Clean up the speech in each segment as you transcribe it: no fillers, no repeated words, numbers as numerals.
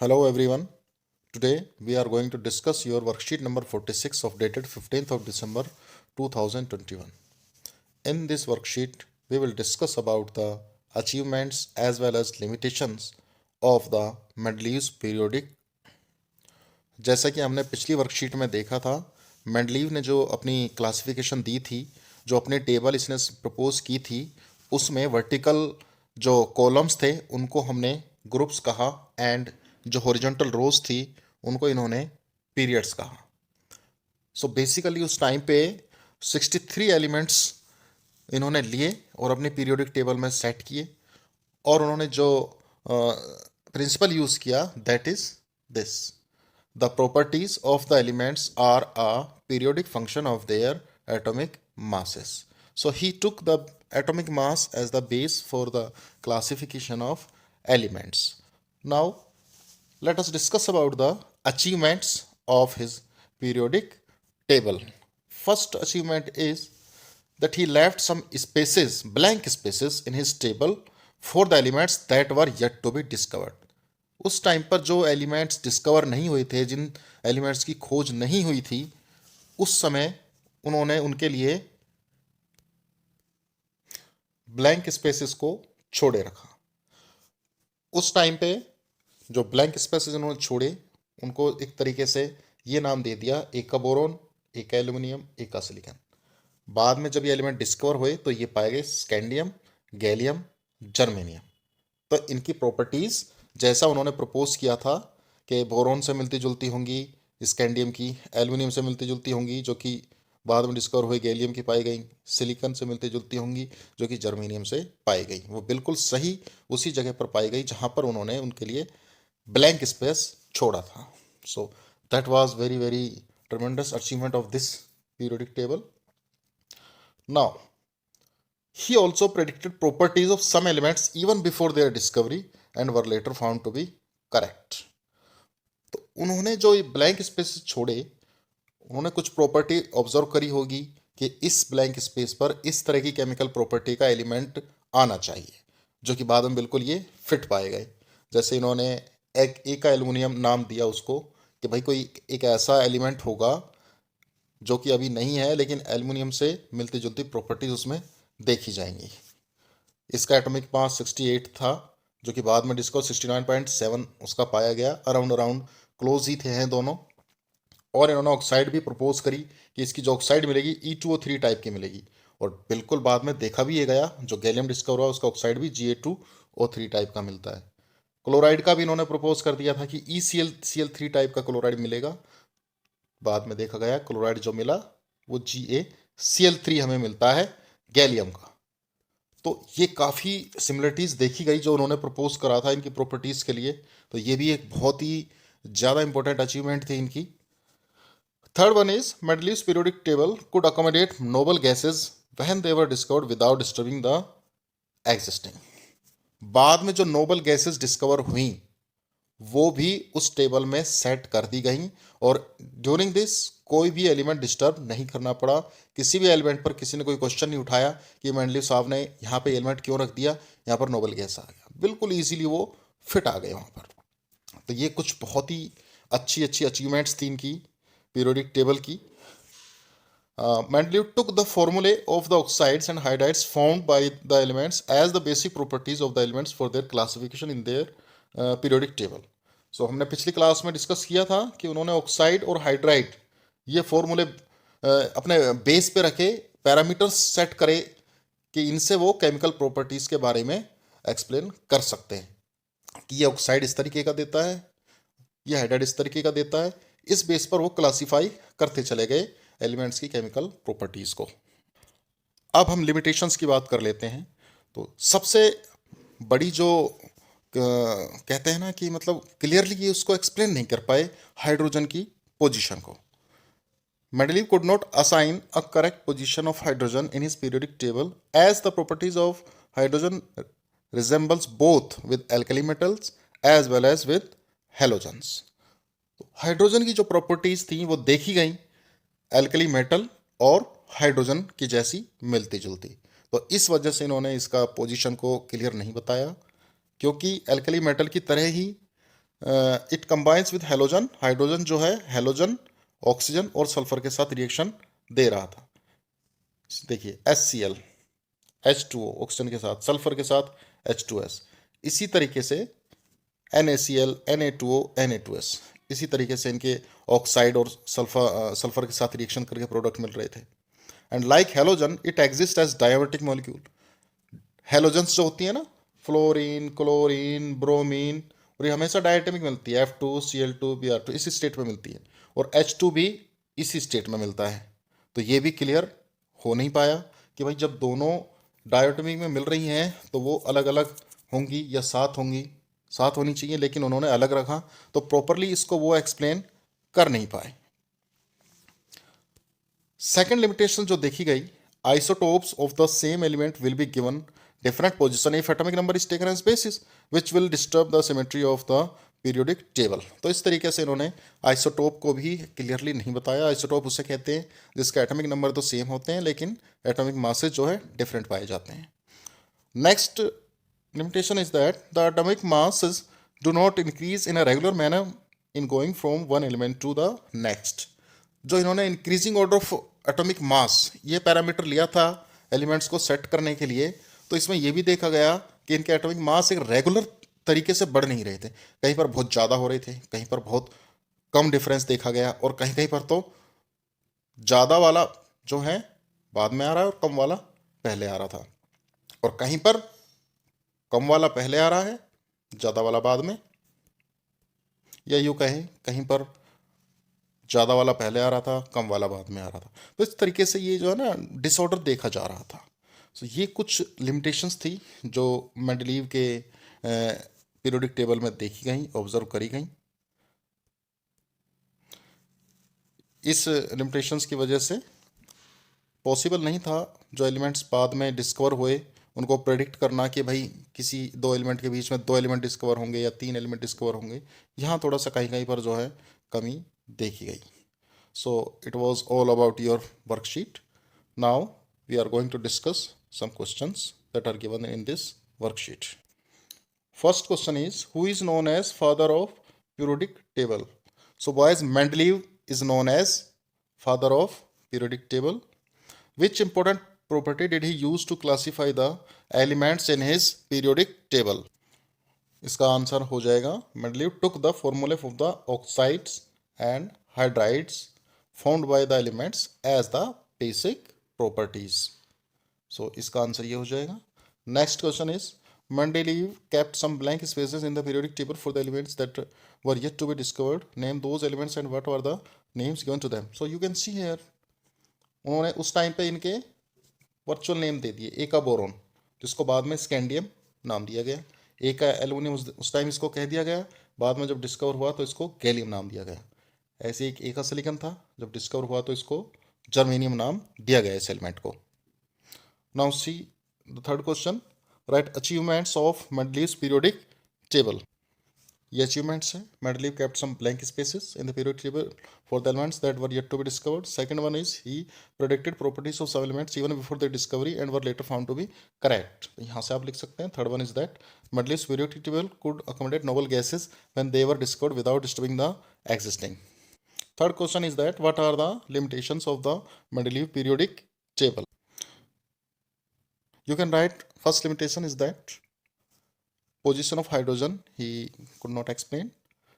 Hello everyone. Today we are going to discuss your worksheet number 46 of dated 15th of December 2021. In this worksheet we will discuss about the achievements as well as limitations of the Mendeleev's periodic. जैसा कि हमने पिछली worksheet में देखा था, Mendeleev ने जो अपनी क्लासिफिकेशन दी थी, जो अपनी टेबल इसने प्रपोज की थी, उसमें वर्टिकल जो कॉलम्स थे उनको हमने ग्रुप्स कहा एंड जो हॉरिजॉन्टल रोज थी उनको इन्होंने पीरियड्स कहा. सो बेसिकली उस टाइम पे 63 एलिमेंट्स इन्होंने लिए और अपने पीरियोडिक टेबल में सेट किए और उन्होंने जो प्रिंसिपल यूज़ किया that is this. The properties of the elements are a periodic function of their atomic masses. So he took the atomic mass as the base for the classification of elements. Now let us discuss about the achievements of his periodic table. First achievement is that he left some spaces, blank spaces in his table for the elements that were yet to be discovered. उस time पर जो elements discover नहीं हुए थे, जिन elements की खोज नहीं हुई थी, उस समय उन्होंने उनके लिए ब्लैंक स्पेसेस को छोड़े रखा. उस टाइम पे जो ब्लैंक स्पेसेस उन्होंने छोड़े उनको एक तरीके से ये नाम दे दिया, एक का बोरोन, एक का एल्यूमिनियम, एक का सिलिकॉन. बाद में जब ये एलिमेंट डिस्कवर हुए तो ये पाए गए स्कैंडियम, गैलियम, जर्मेनियम. तो इनकी प्रॉपर्टीज़ जैसा उन्होंने प्रपोज किया था कि बोरोन से मिलती जुलती होंगी स्कैंडियम की, एल्यूमिनियम से मिलती जुलती होंगी जो कि बाद में डिस्कवर हुए गैलियम की पाई गई, सिलिकॉन से मिलती जुलती होंगी जो कि जर्मेनियम से पाई गई. वो बिल्कुल सही उसी जगह पर पाई गई जहाँ पर उन्होंने उनके लिए ब्लैंक स्पेस छोड़ा था. So that was very very ट्रेमेंडस achievement of this periodic table. Now he also predicted properties of some elements even before their discovery and were later found to be correct. तो उन्होंने जो ये blank space छोड़े, उन्होंने कुछ property observe करी होगी कि इस ब्लैंक स्पेस पर इस तरह की केमिकल प्रॉपर्टी का एलिमेंट आना चाहिए, जो कि बाद में बिल्कुल ये फिट पाए गए. जैसे इन्होंने एक का एल्यूमिनियम नाम दिया उसको कि भाई कोई एक ऐसा एलिमेंट होगा जो कि अभी नहीं है लेकिन एल्यूमिनियम से मिलती जुलती प्रॉपर्टीज उसमें देखी जाएंगी. इसका एटॉमिक मास 68 था जो कि बाद में डिस्कवर 69.7 उसका पाया गया. अराउंड अराउंड क्लोज ही थे हैं दोनों. और इन्होंने ऑक्साइड भी प्रपोज करी कि इसकी जो ऑक्साइड मिलेगी E2O3 टाइप की मिलेगी, और बिल्कुल बाद में देखा भी ये गया, जो गैलियम डिस्कवर हुआ उसका ऑक्साइड भी Ga2O3 टाइप का मिलता है. क्लोराइड का भी इन्होंने प्रपोज कर दिया था कि ECl3 टाइप का क्लोराइड मिलेगा. बाद में देखा गया क्लोराइड जो मिला वो GaCl3 हमें मिलता है गैलियम का. तो ये काफ़ी सिमिलरिटीज़ देखी गई जो उन्होंने प्रपोज करा था इनकी प्रॉपर्टीज़ के लिए. तो ये भी एक बहुत ही ज़्यादा इंपॉर्टेंट अचीवमेंट थी इनकी. Third one is Mendeleev's periodic table could accommodate noble gases when they were discovered without disturbing the existing. बाद में जो नोबल गैसेज डिस्कवर हुई वो भी उस टेबल में सेट कर दी गई, और ड्यूरिंग दिस कोई भी एलिमेंट डिस्टर्ब नहीं करना पड़ा. किसी भी एलिमेंट पर किसी ने कोई क्वेश्चन नहीं उठाया कि मेंडलीव साहब ने यहाँ पे एलिमेंट क्यों रख दिया, यहाँ पर नोबल गैस आ गया. बिल्कुल इजीली वो फिट आ गए वहाँ पर. तो ये कुछ बहुत ही अच्छी अच्छी अचीवमेंट्स थी इनकी पीरियोडिक टेबल की. Mendeleev took the formulae of the oxides and hydrides found by the elements as the basic properties of the elements for their classification in their periodic table. So हमने पिछली class में discuss किया था कि उन्होंने oxide और hydride ये फॉर्मूले अपने बेस पे रखे, पैरामीटर्स सेट करे कि इनसे वो केमिकल प्रॉपर्टीज़ के बारे में एक्सप्लेन कर सकते हैं कि ये ऑक्साइड इस तरीके का देता है, ये हाइड्राइड इस तरीके का देता है. इस बेस पर वो क्लासीफाई करते चले गए एलिमेंट्स की केमिकल प्रॉपर्टीज़ को. अब हम लिमिटेशंस की बात कर लेते हैं. तो सबसे बड़ी जो कहते हैं ना कि मतलब क्लियरली ये उसको एक्सप्लेन नहीं कर पाए हाइड्रोजन की पोजीशन को. Mendeleev could not assign a correct position of hydrogen in his periodic table as the properties of hydrogen resembles both with alkali metals as well as with halogens. Hydrogen की जो properties थी वो देखी गई alkali metal और hydrogen की जैसी मिलती जुलती. तो इस वजह से इन्होंने इसका पोजीशन को क्लियर नहीं बताया, क्योंकि एल्कली मेटल की तरह ही it combines with halogen, hydrogen जो है हेलोजन ऑक्सीजन और सल्फर के साथ रिएक्शन दे रहा था। देखिए HCl H2O ऑक्सीजन के साथ, सल्फर के साथ H2S, इसी तरीके से NaCl Na2O Na2S, इसी तरीके से इनके ऑक्साइड और सल्फर के साथ रिएक्शन करके प्रोडक्ट मिल रहे थे। And like halogen it exist as diatomic molecule. Halogens जो होती है ना, फ्लोरीन, क्लोरीन, ब्रोमीन, और ये हमेशा डायटोमिक मिलती है, F2Cl2Br2 इसी स्टेट में मिलती है, और H2 भी इसी स्टेट में मिलता है। तो ये भी क्लियर हो नहीं पाया कि भाई जब दोनों डायटोमिक में मिल रही हैं तो वो अलग अलग होंगी या साथ होंगी, साथ होनी चाहिए, लेकिन उन्होंने अलग रखा, तो प्रॉपरली इसको वो एक्सप्लेन कर नहीं पाए। सेकेंड लिमिटेशन जो देखी गई, isotopes of the same element will be given different position if atomic number is taken as basis which will disturb the symmetry of the periodic table। तो इस तरीके से इन्होंने आइसोटोप को भी क्लियरली नहीं बताया। आइसोटोप उसे कहते हैं जिसके एटॉमिक नंबर तो सेम होते हैं लेकिन एटॉमिक मासेस जो है डिफरेंट पाए जाते हैं। Next limitation is that the atomic masses do not increase in a regular manner in going from one element to the next। जो इन्होंने increasing order of atomic mass ये पैरामीटर लिया था एलिमेंट्स को सेट करने के लिए, तो इसमें यह भी देखा गया कि इनके एटॉमिक मास एक रेगुलर तरीके से बढ़ नहीं रहे थे। कहीं पर बहुत ज़्यादा हो रहे थे, कहीं पर बहुत कम डिफरेंस देखा गया, और कहीं कहीं पर तो ज़्यादा वाला जो है बाद में आ रहा है और कम वाला पहले आ रहा था, और कहीं पर कम वाला पहले आ रहा है, ज़्यादा वाला बाद में, या यूँ कहें कहीं पर ज़्यादा वाला पहले आ रहा था, कम वाला बाद में आ रहा था। तो इस तरीके से ये जो है ना डिसऑर्डर देखा जा रहा था। सो ये कुछ लिमिटेशंस थी जो मेंडलीव के पीरियोडिक टेबल में देखी गई, ऑब्जर्व करी गई। इस लिमिटेशंस की वजह से पॉसिबल नहीं था जो एलिमेंट्स बाद में डिस्कवर हुए उनको प्रेडिक्ट करना कि भाई किसी दो एलिमेंट के बीच में दो एलिमेंट डिस्कवर होंगे या तीन एलिमेंट डिस्कवर होंगे। यहाँ थोड़ा सा कहीं कहीं पर जो है कमी देखी गई। So it was all about your worksheet. Now we are going to discuss some questions that are given in this worksheet. First question is, who is known as father of periodic table? So boys, Mendeleev is known as father of periodic table. Which important property did he use to classify the elements in his periodic table? इसका answer हो जाएगा, Mendeleev took the formulae of the oxides and hydrides found by the elements as the basic properties. So इसका answer ये हो जाएगा। Next question is, Mendeleev kept some blank spaces in the periodic table for the elements that were yet to be discovered. Name those elements and what were the names given to them. So you can see here, उन्होंने उस time पे इनके virtual name दे दिए। ए का boron जिसको बाद में scandium नाम दिया गया, ए का एल्यूमिनियम उस टाइम इसको कह दिया गया, बाद में जब डिस्कवर हुआ तो इसको गैलियम नाम दिया गया। ऐसे एक ए का सिलिकॉन था, जब डिस्कवर हुआ तो इसको जर्मेनियम नाम दिया गया इस एलिमेंट को। Now see the third question, right achievements of Mendeleev's periodic table. ये अचीवमेंट्स है। Mendeleev kept some blank spaces in the periodic table for the elements that were yet to be discovered. Second one is he predicted properties of some elements even before their discovery and were later found to be correct. यहाँ से आप लिख सकते हैं। Third one is that Mendeleev's periodic table could accommodate novel gases when they were discovered without disturbing the existing. Third question is that what are the limitations of the Mendeleev periodic table? You can write first limitation is that position of hydrogen he could not explain.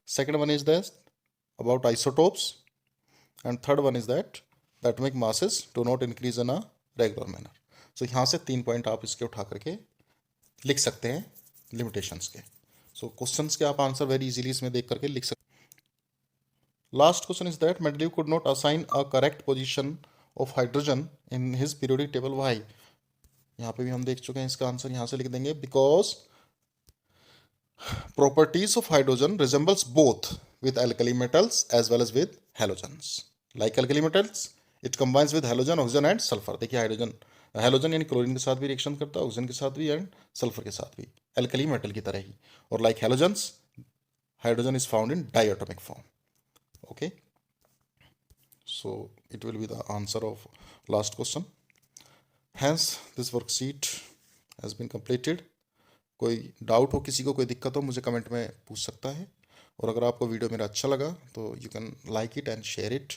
Second one is that about isotopes, and third one is that the atomic masses do not increase in a regular manner. So यहाँ से 3 point आप इसके उठा करके लिख सकते हैं limitations के। सो क्वेश्चंस के आप आंसर वेरी इजीली इसमें देख करके लिख सकते हैं। Last question is that Mendeleev could not assign a correct position of hydrogen in his periodic table. Why? यहाँ पे भी हम देख चुके हैं, इसका आंसर यहाँ से लिख देंगे because properties of hydrogen resembles both with alkali metals as well as with halogens. Like alkali metals, it combines with halogen, oxygen and sulfur. देखिए हाइड्रोजन यानी क्लोरीन के साथ भी रिएक्शन करता है, ऑक्सीजन के साथ भी एंड सल्फर के साथ भी, एल्कली मेटल की तरह ही। और like halogens, hydrogen is found in diatomic form. Okay, so it will be the answer of last question. Hence this worksheet has been completed. कोई डाउट हो किसी को, कोई दिक्कत हो, मुझे कमेंट में पूछ सकता है। और अगर आपको वीडियो मेरा अच्छा लगा तो you can like it and share it.